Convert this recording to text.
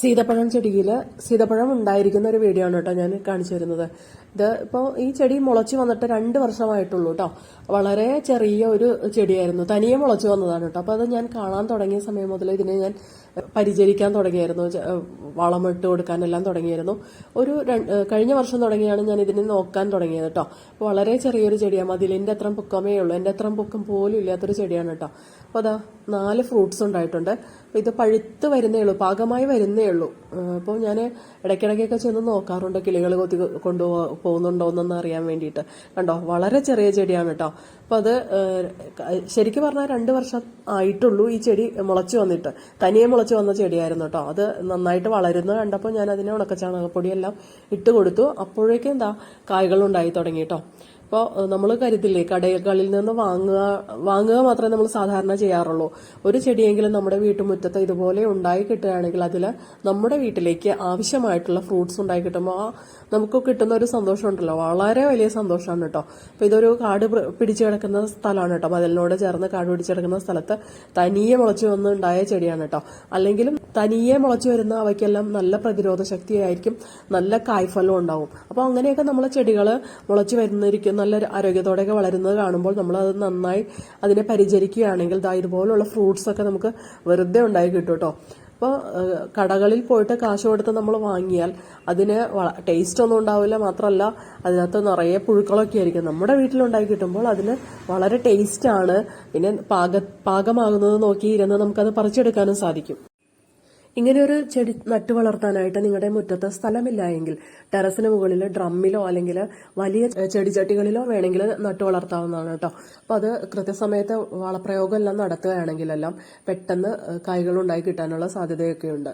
സീതപ്പഴം ചെടിയിൽ സീതപ്പഴം ഉണ്ടായിരിക്കുന്ന ഒരു വീഡിയോ ആണ് കേട്ടോ ഞാൻ കാണിച്ചു തരുന്നത്. ഇത് ഇപ്പോൾ ഈ ചെടി മുളച്ച് വന്നിട്ട് 2 വർഷമായിട്ടുള്ളൂ കേട്ടോ. വളരെ ചെറിയ ഒരു ചെടിയായിരുന്നു, തനിയെ മുളച്ച് വന്നതാണ് കേട്ടോ. അപ്പോൾ അത് ഞാൻ കാണാൻ തുടങ്ങിയ സമയം മുതൽ ഇതിനെ ഞാൻ പരിചരിക്കാൻ തുടങ്ങിയായിരുന്നു, വളമിട്ട് കൊടുക്കാനെല്ലാം തുടങ്ങിയായിരുന്നു. കഴിഞ്ഞ വർഷം തുടങ്ങിയാണ് ഞാൻ ഇതിനെ നോക്കാൻ തുടങ്ങിയത് കേട്ടോ. അപ്പോൾ വളരെ ചെറിയൊരു ചെടിയാണ്, മതിലിൻ്റെ അത്ര പൊക്കമേ ഉള്ളൂ, എൻ്റെ അത്ര പൊക്കം പോലും ഇല്ലാത്തൊരു ചെടിയാണ് കേട്ടോ. അപ്പോൾ അതാ 4 ഫ്രൂട്ട്സ് ഉണ്ടായിട്ടുണ്ട്. അപ്പോൾ ഇത് പഴുത്ത് വരുന്നേ ഉള്ളൂ, പാകമായി വരുന്നേ ഉള്ളൂ. അപ്പോൾ ഞാൻ ഇടയ്ക്കിടയ്ക്കൊക്കെ ചെന്ന് നോക്കാറുണ്ട്, കിളികൾ കൊത്തി പോകുന്നുണ്ടോ എന്നൊന്ന് അറിയാൻ വേണ്ടിയിട്ട്. കണ്ടോ, വളരെ ചെറിയ ചെടിയാണ് കേട്ടോ. അപ്പോൾ അത് ശരിക്കും പറഞ്ഞാൽ 2 വർഷം ആയിട്ടുള്ളൂ ഈ ചെടി മുളച്ച് വന്നിട്ട്. തനിയെ മുളച്ച് വന്ന ചെടിയായിരുന്നു കേട്ടോ. അത് നന്നായിട്ട് വളരുന്നത് കണ്ടപ്പോൾ ഞാൻ അതിനെ ഉണക്കച്ചാണകപ്പൊടിയെല്ലാം ഇട്ട് കൊടുത്തു. അപ്പോഴേക്കും എന്താ കായ്കളുണ്ടായി തുടങ്ങി കേട്ടോ. അപ്പോൾ നമ്മൾ കരുതില്ലേ, കടകളിൽ നിന്ന് വാങ്ങുക മാത്രമേ നമ്മൾ സാധാരണ ചെയ്യാറുള്ളൂ. ഒരു ചെടിയെങ്കിലും നമ്മുടെ വീട്ടുമുറ്റത്ത് ഇതുപോലെ ഉണ്ടായി കിട്ടുകയാണെങ്കിൽ അതിൽ നമ്മുടെ വീട്ടിലേക്ക് ആവശ്യമായിട്ടുള്ള ഫ്രൂട്ട്സ് ഉണ്ടായി കിട്ടുമ്പോൾ നമുക്ക് കിട്ടുന്ന ഒരു സന്തോഷം ഉണ്ടല്ലോ, വളരെ വലിയ സന്തോഷമാണ് കേട്ടോ. അപ്പോൾ ഇതൊരു കാട് പിടിച്ചു കിടക്കുന്ന സ്ഥലമാണ് കേട്ടോ, മതിലിനോട് ചേർന്ന് കാട് പിടിച്ചു കിടക്കുന്ന സ്ഥലത്ത് തനിയെ മുളച്ചു വന്ന് ഉണ്ടായ ചെടിയാണ് കേട്ടോ. അല്ലെങ്കിലും തനിയെ മുളച്ചു വരുന്ന അവയ്ക്കെല്ലാം നല്ല പ്രതിരോധ ശക്തിയായിരിക്കും, നല്ല കായ്ഫലം ഉണ്ടാവും. അപ്പോൾ അങ്ങനെയൊക്കെ നമ്മൾ ചെടികൾ മുളച്ചു വരുന്നിരിക്കും നല്ല ആരോഗ്യത്തോടെയൊക്കെ വളരുന്നത് കാണുമ്പോൾ നമ്മൾ അത് നന്നായി അതിനെ പരിചരിക്കുകയാണെങ്കിൽ ഇതുപോലുള്ള ഫ്രൂട്ട്സ് ഒക്കെ നമുക്ക് വെറുതെ ഉണ്ടായി കിട്ടും കേട്ടോ. അപ്പോൾ കടകളിൽ പോയിട്ട് കാശ് കൊടുത്ത് നമ്മൾ വാങ്ങിയാൽ അതിന് ടേസ്റ്റ് ഒന്നും ഉണ്ടാവില്ല, മാത്രമല്ല അതിനകത്ത് നിറയെ പുഴുക്കളൊക്കെ ആയിരിക്കും. നമ്മുടെ വീട്ടിലുണ്ടായി കിട്ടുമ്പോൾ അതിന് വളരെ ടേസ്റ്റാണ്. പിന്നെ പാകമാകുന്നത് നോക്കി ഇരുന്ന് നമുക്കത് പറിച്ചെടുക്കാനും സാധിക്കും. ഇങ്ങനെ ഒരു ചെടി നട്ടു വളർത്താനായിട്ട് നിങ്ങളുടെ മുറ്റത്ത് സ്ഥലമില്ല എങ്കിൽ ടെറസിന് മുകളിൽ ഡ്രമ്മിലോ അല്ലെങ്കിൽ വലിയ ചെടിച്ചട്ടികളിലോ വേണമെങ്കിൽ നട്ടു വളർത്താവുന്നതാണ് കേട്ടോ. അപ്പോൾ അത് കൃത്യസമയത്ത് വളപ്രയോഗം എല്ലാം നടത്തുകയാണെങ്കിലെല്ലാം പെട്ടെന്ന് കായ്കൾ ഉണ്ടായി കിട്ടാനുള്ള സാധ്യതയൊക്കെയുണ്ട്.